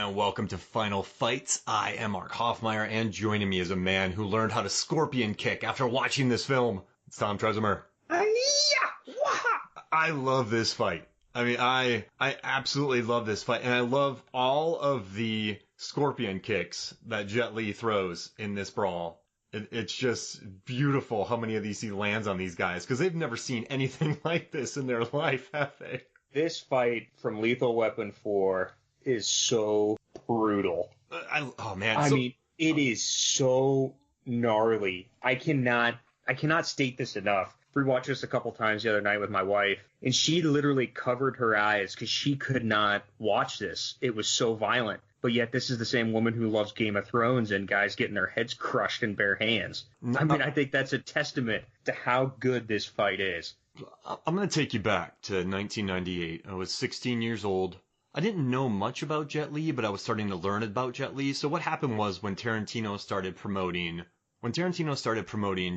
and welcome to Final Fights. I am Mark Hoffmeyer, and joining me is a man who learned how to scorpion kick after watching this film. It's Tom Trezemer. I love this fight. I mean, I absolutely love this fight, and I love all of the scorpion kicks that Jet Li throws in this brawl. It's just beautiful how many of these he lands on these guys, because they've never seen anything like this in their life, have they? This fight from Lethal Weapon 4 is so brutal. Oh man! I mean, it is so gnarly. I cannot state this enough. We watched this a couple times the other night with my wife, and she literally covered her eyes because she could not watch this. It was so violent. But yet this is the same woman who loves Game of Thrones and guys getting their heads crushed in bare hands. I mean, I think that's a testament to how good this fight is. I'm going to take you back to 1998. I was 16 years old. I didn't know much about Jet Li, but I was starting to learn about Jet Li. So what happened was when Tarantino started promoting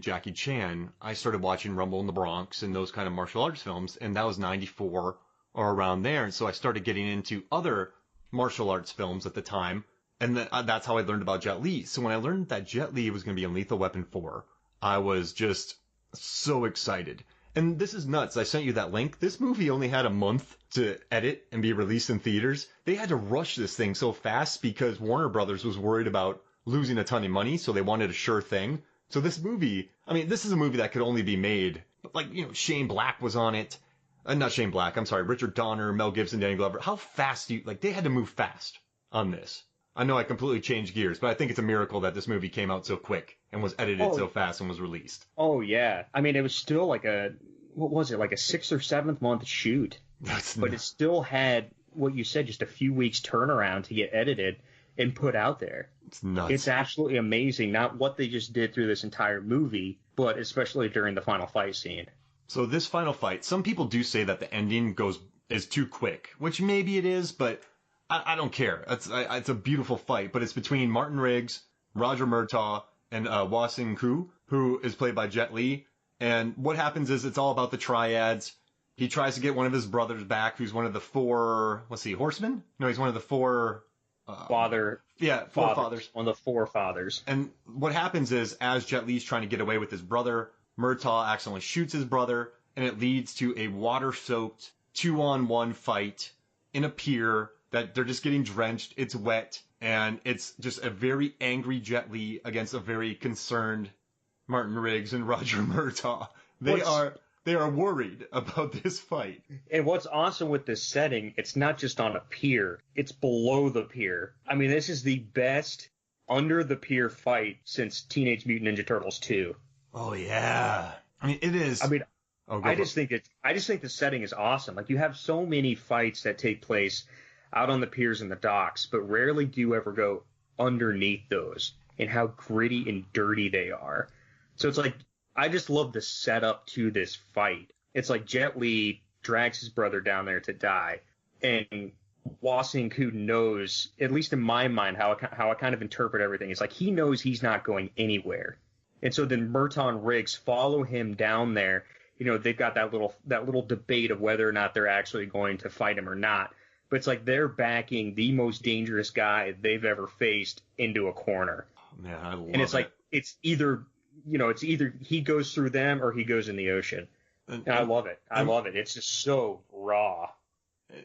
Jackie Chan, I started watching Rumble in the Bronx and those kind of martial arts films, and that was 94 or around there. And so I started getting into other martial arts films at the time, and that's how I learned about Jet Li. So when I learned that Jet Li was going to be in Lethal Weapon 4, I was just so excited. And this is nuts. I sent you that link. This movie only had a month to edit and be released in theaters. They had to rush this thing so fast because Warner Brothers was worried about losing a ton of money, so they wanted a sure thing. So this movie, I mean, this is a movie that could only be made, like, you know, Shane Black was on it. Not Shane Black, I'm sorry, Richard Donner, Mel Gibson, Danny Glover. How fast they had to move fast on this. I know I completely changed gears, but I think it's a miracle that this movie came out so quick and was edited so fast and was released. Oh, yeah. I mean, it was still like a 6th or 7th month shoot. But it still had, what you said, just a few weeks turnaround to get edited and put out there. It's nuts. It's absolutely amazing, not what they just did through this entire movie, but especially during the final fight scene. So this final fight, some people do say that the ending is too quick, which maybe it is, but I don't care. It's a beautiful fight, but it's between Martin Riggs, Roger Murtaugh, and Wassing Ku, who is played by Jet Li. And what happens is it's all about the triads. He tries to get one of his brothers back, who's one of the four, horsemen? No, he's one of the four... fathers. One of the four fathers. And what happens is, as Jet Li's trying to get away with his brother, Murtaugh accidentally shoots his brother, and it leads to a water-soaked 2-on-1 fight in a pier that they're just getting drenched. It's wet, and it's just a very angry Jet Li against a very concerned Martin Riggs and Roger Murtaugh. They are worried about this fight. And what's awesome with this setting, it's not just on a pier, it's below the pier. I mean, this is the best under the pier fight since Teenage Mutant Ninja Turtles 2. Oh yeah. I mean, it is. I mean, I just think the setting is awesome. Like, you have so many fights that take place out on the piers and the docks, but rarely do you ever go underneath those and how gritty and dirty they are. So it's like, I just love the setup to this fight. It's like Jet Li drags his brother down there to die, and Wassing Ku knows, at least in my mind, how I kind of interpret everything. It's like he knows he's not going anywhere. And so then Murtaugh and Riggs follow him down there. You know, they've got that little debate of whether or not they're actually going to fight him or not. But it's like they're backing the most dangerous guy they've ever faced into a corner. Oh, man, I love it. And it's like, it's either he goes through them or he goes in the ocean. And I love it. I love it. It's just so raw.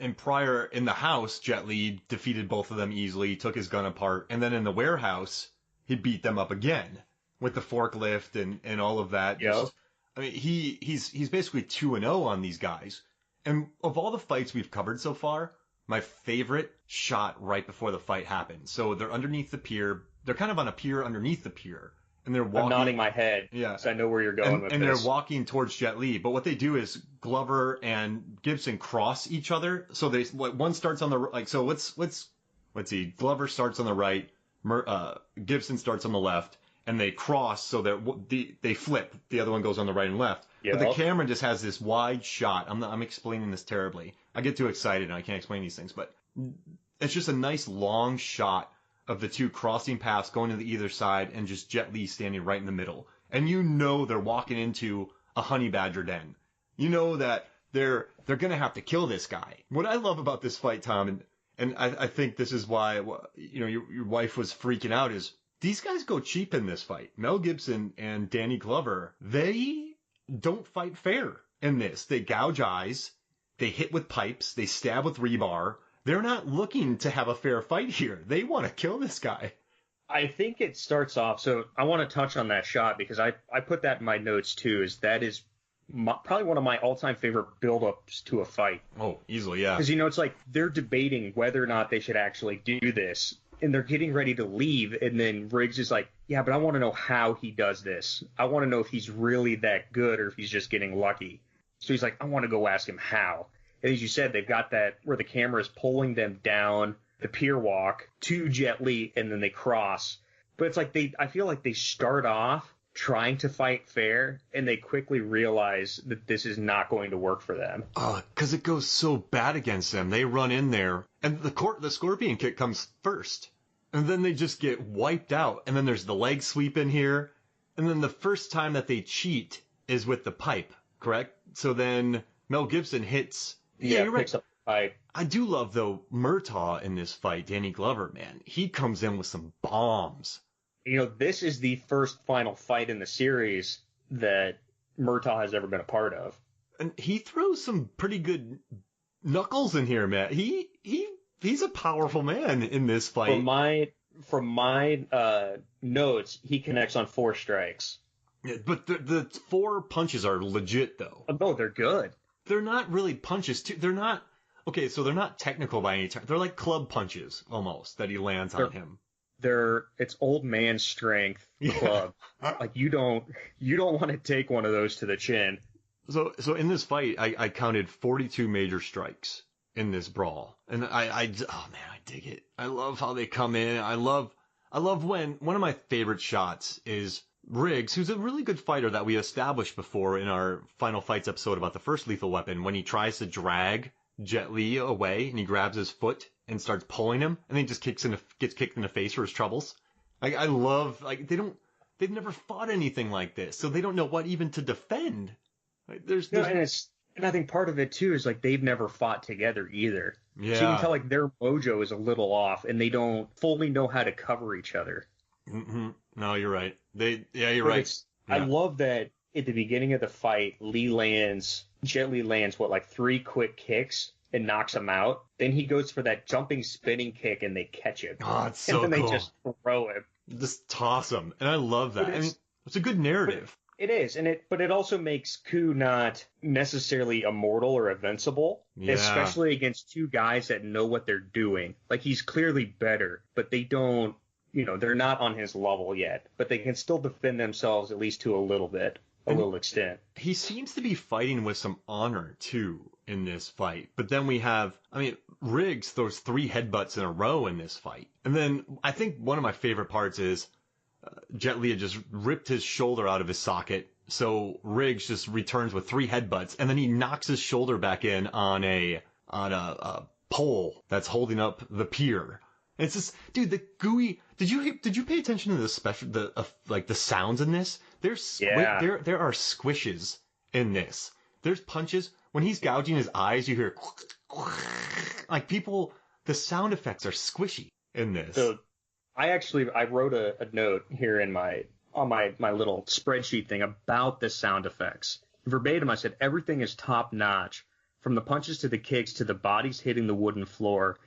And prior in the house, Jet Li defeated both of them easily, took his gun apart. And then in the warehouse, he beat them up again with the forklift and all of that. Yep. I mean, he's basically 2-0 on these guys. And of all the fights we've covered so far, my favorite shot right before the fight happens. So they're underneath the pier. They're kind of on a pier underneath the pier. And they're walking. I'm nodding my head. Yeah. So I know where you're going with this. And they're walking towards Jet Li. But what they do is Glover and Gibson cross each other. So one starts on the, so let's see. Glover starts on the right. Gibson starts on the left. And they cross so that they flip. The other one goes on the right and left. Yep. But the camera just has this wide shot. I'm explaining this terribly. I get too excited and I can't explain these things. But it's just a nice long shot of the two crossing paths going to the either side and just Jet Li standing right in the middle. And you know they're walking into a honey badger den. You know that they're going to have to kill this guy. What I love about this fight, Tom, And I think this is why, your wife was freaking out is these guys go cheap in this fight. Mel Gibson and Danny Glover, they don't fight fair in this. They gouge eyes, they hit with pipes, they stab with rebar. They're not looking to have a fair fight here. They want to kill this guy. I think it starts off, so I want to touch on that shot because I put that in my notes too, that is probably one of my all-time favorite build-ups to a fight. Oh, easily, yeah. Because, it's like they're debating whether or not they should actually do this, and they're getting ready to leave, and then Riggs is like, yeah, but I want to know how he does this. I want to know if he's really that good or if he's just getting lucky. So he's like, I want to go ask him how. And as you said, they've got that where the camera is pulling them down the pier walk to Jet Li, and then they cross. But it's like I feel like they start off trying to fight fair, and they quickly realize that this is not going to work for them. Because it goes so bad against them. They run in there, and the scorpion kick comes first. And then they just get wiped out. And then there's the leg sweep in here. And then the first time that they cheat is with the pipe, correct? So then Mel Gibson hits... Yeah, you're picks right. Up the pipe. I do love, though, Murtaugh in this fight, Danny Glover, man. He comes in with some bombs. This is the first final fight in the series that Murtaugh has ever been a part of. And he throws some pretty good knuckles in here, man. He's a powerful man in this fight. From my notes, he connects on 4 strikes. Yeah, but the 4 punches are legit, though. Oh, they're good. They're not really punches, too. They're not... Okay, so they're not technical by any time. They're like club punches, almost, that he lands on him. It's old man strength club. Like you don't want to take one of those to the chin. So in this fight, I counted 42 major strikes in this brawl, and I dig it. I love how they come in. I love when one of my favorite shots is Riggs, who's a really good fighter that we established before in our Final Fights episode about the first Lethal Weapon, when he tries to drag Jet Li away and he grabs his foot and starts pulling him, and then he just gets kicked in the face for his troubles. I love, like, they've never fought anything like this, so they don't know what even to defend. Like, and I think part of it too is like they've never fought together either. Yeah. So you can tell like their mojo is a little off, and they don't fully know how to cover each other. Mm-hmm. No, you're right. You're right. Yeah. I love that at the beginning of the fight, Jet Li lands 3 quick kicks and knocks him out. Then he goes for that jumping spinning kick and they catch him. Oh, it's so cool. And then they just throw him. Just toss him. And I love that. I mean, it's a good narrative. It is, but it also makes Ku not necessarily immortal or invincible, especially against 2 guys that know what they're doing. Like, he's clearly better, but they don't, they're not on his level yet. But they can still defend themselves at least to a little extent. He seems to be fighting with some honor, too, in this fight. But then we have, Riggs throws 3 headbutts in a row in this fight. And then I think one of my favorite parts is Jet Li had just ripped his shoulder out of his socket. So Riggs just returns with 3 headbutts, and then he knocks his shoulder back in on a pole that's holding up the pier. And it's just, dude, the gooey. Did you pay attention to the sounds in this? There are squishes in this. There's punches when he's gouging his eyes. You hear like people. The sound effects are squishy in this. So I wrote a note here on my little spreadsheet thing about the sound effects. Verbatim, I said everything is top notch, from the punches to the kicks to the bodies hitting the wooden floor.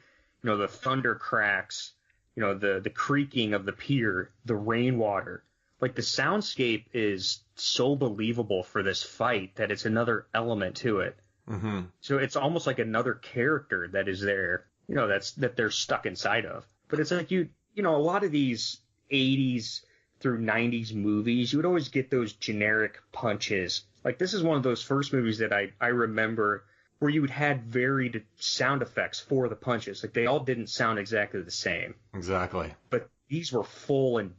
The thunder cracks. The creaking of the pier, the rainwater. Like, the soundscape is so believable for this fight that it's another element to it. Mm-hmm. So it's almost like another character that is there, that they're stuck inside of. But it's like a lot of these 80s through 90s movies, you would always get those generic punches. Like, this is one of those first movies that I remember where you had varied sound effects for the punches. Like, they all didn't sound exactly the same. Exactly. But these were full and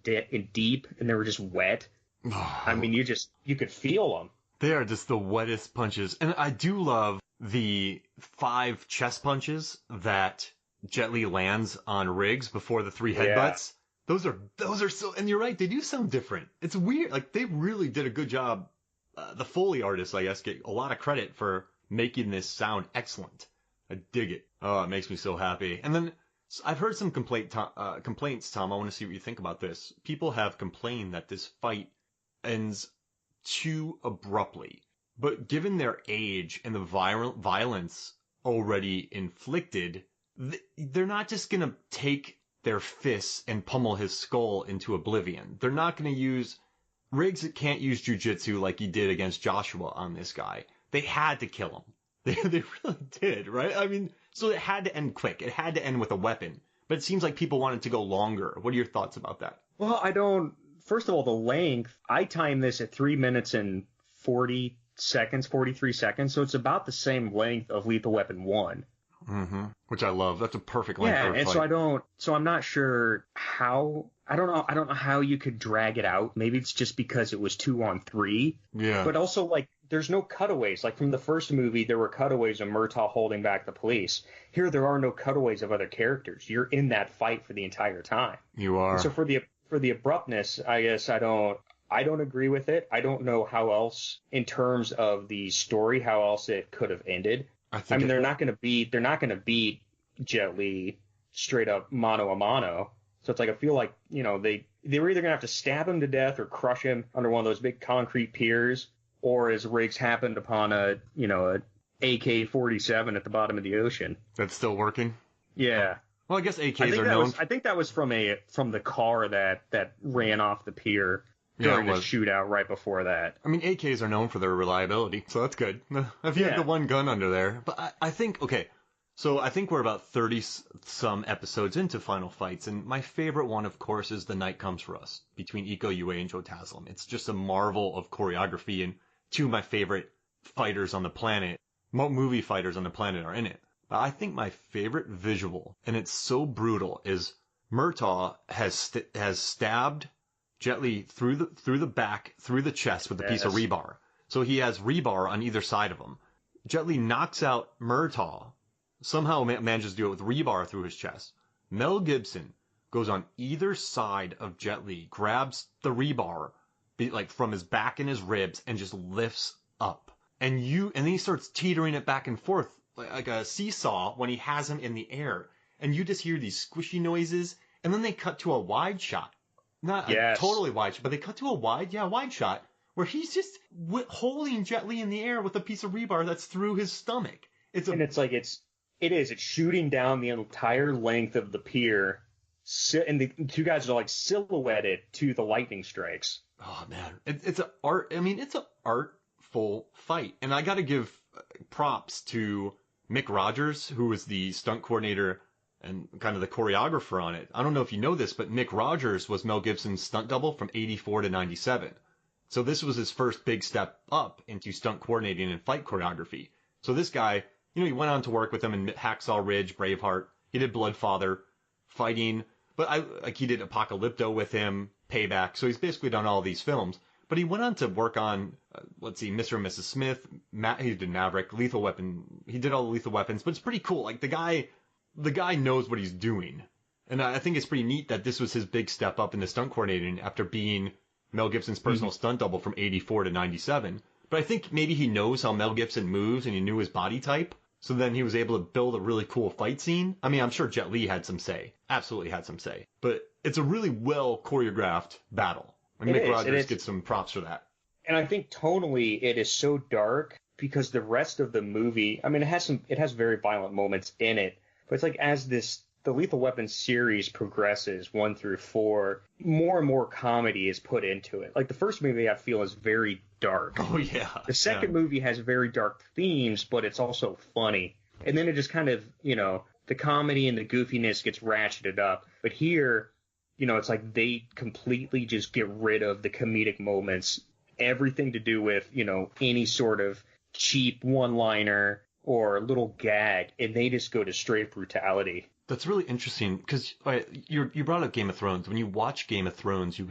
deep, and they were just wet. You could feel them. They are just the wettest punches. And I do love the 5 chest punches that Jet Li lands on Riggs before the 3 headbutts. Yeah. Those are so, and you're right, they do sound different. It's weird. Like, they really did a good job. The Foley artists, I guess, get a lot of credit for making this sound excellent. I dig it. Oh, it makes me so happy. And then I've heard some complaints, Tom. I want to see what you think about this. People have complained that this fight ends too abruptly. But given their age and the violence already inflicted, they're not just going to take their fists and pummel his skull into oblivion. They're not going to use Riggs can't use jujitsu like he did against Joshua on this guy. They had to kill him. They really did, right? I mean, so it had to end quick. It had to end with a weapon. But it seems like people wanted to go longer. What are your thoughts about that? Well, I don't. First of all, the length. I timed this at 3 minutes and 40 seconds, 43 seconds. So it's about the same length of Lethal Weapon 1. Mm-hmm. Which I love. That's a perfect length for a and fight. so I'm not sure how. I don't know how you could drag it out. Maybe it's just because it was 2-on-3. Yeah. But also, like, there's no cutaways. Like, from the first movie, there were cutaways of Murtaugh holding back the police. Here, there are no cutaways of other characters. You're in that fight for the entire time. You are. And so for the abruptness, I guess I don't agree with it. I don't know how else, in terms of the story, how else it could have ended. I mean, they're not going to beat Jet Li straight up mano a mano. So it's like, I feel like, they were either going to have to stab him to death or crush him under one of those big concrete piers, or as Riggs happened upon a AK-47 at the bottom of the ocean. That's still working? Yeah. Well, I guess AKs are known. I think that was from the car that ran off the pier during the shootout right before that. I mean, AKs are known for their reliability, so that's good. If you had the one gun under there. But I think, okay, so I think we're about 30-some episodes into Final Fights, and my favorite one, of course, is The Night Comes for Us, between Iko Uwais and Joe Taslim. It's just a marvel of choreography, and two of my favorite fighters on the planet, movie fighters on the planet, are in it. But I think my favorite visual, and it's so brutal, is Murtaugh has stabbed Jet Li through the back, through the chest with a piece of rebar. So he has rebar on either side of him. Jet Li knocks out Murtaugh, somehow manages to do it with rebar through his chest. Mel Gibson goes on either side of Jet Li, grabs the rebar, like from his back and his ribs, and just lifts up. And then he starts teetering it back and forth like a seesaw when he has him in the air. And you just hear these squishy noises, and then they cut to a wide shot. Not a totally wide shot, but they cut to a wide shot where he's just holding Jet Li in the air with a piece of rebar that's through his stomach. It's shooting down the entire length of the pier, and the two guys are like silhouetted to the lightning strikes. Oh man, it's an art. I mean, it's an artful fight, and I got to give props to Mick Rogers, who was the stunt coordinator and kind of the choreographer on it. I don't know if you know this, but Mick Rogers was Mel Gibson's stunt double from 84 to 97. So this was his first big step up into stunt coordinating and fight choreography. So this guy, he went on to work with him in Hacksaw Ridge, Braveheart. He did Bloodfather, fighting, but he did Apocalypto with him, Payback. So he's basically done all these films. But he went on to work on, Mr. and Mrs. Smith. He did Maverick, Lethal Weapon. He did all the Lethal Weapons. But it's pretty cool. Like, the guy knows what he's doing. And I think it's pretty neat that this was his big step up in the stunt coordinating after being Mel Gibson's personal stunt double from 84 to 97. But I think maybe he knows how Mel Gibson moves and he knew his body type. So then he was able to build a really cool fight scene. I mean, I'm sure Jet Li had some say. Absolutely had some say. But it's a really well choreographed battle. And Mick Rogers gets some props for that. And I think tonally it is so dark because the rest of the movie, I mean, it has very violent moments in it. But it's like as the Lethal Weapon series progresses 1 through 4, more and more comedy is put into it. Like the first movie I feel is very dark. Oh yeah. The second movie has very dark themes, but it's also funny. And then it just kind of, the comedy and the goofiness gets ratcheted up. But here, it's like they completely just get rid of the comedic moments, everything to do with, any sort of cheap one-liner or little gag, and they just go to straight brutality. That's really interesting because you brought up Game of Thrones. When you watch Game of Thrones, you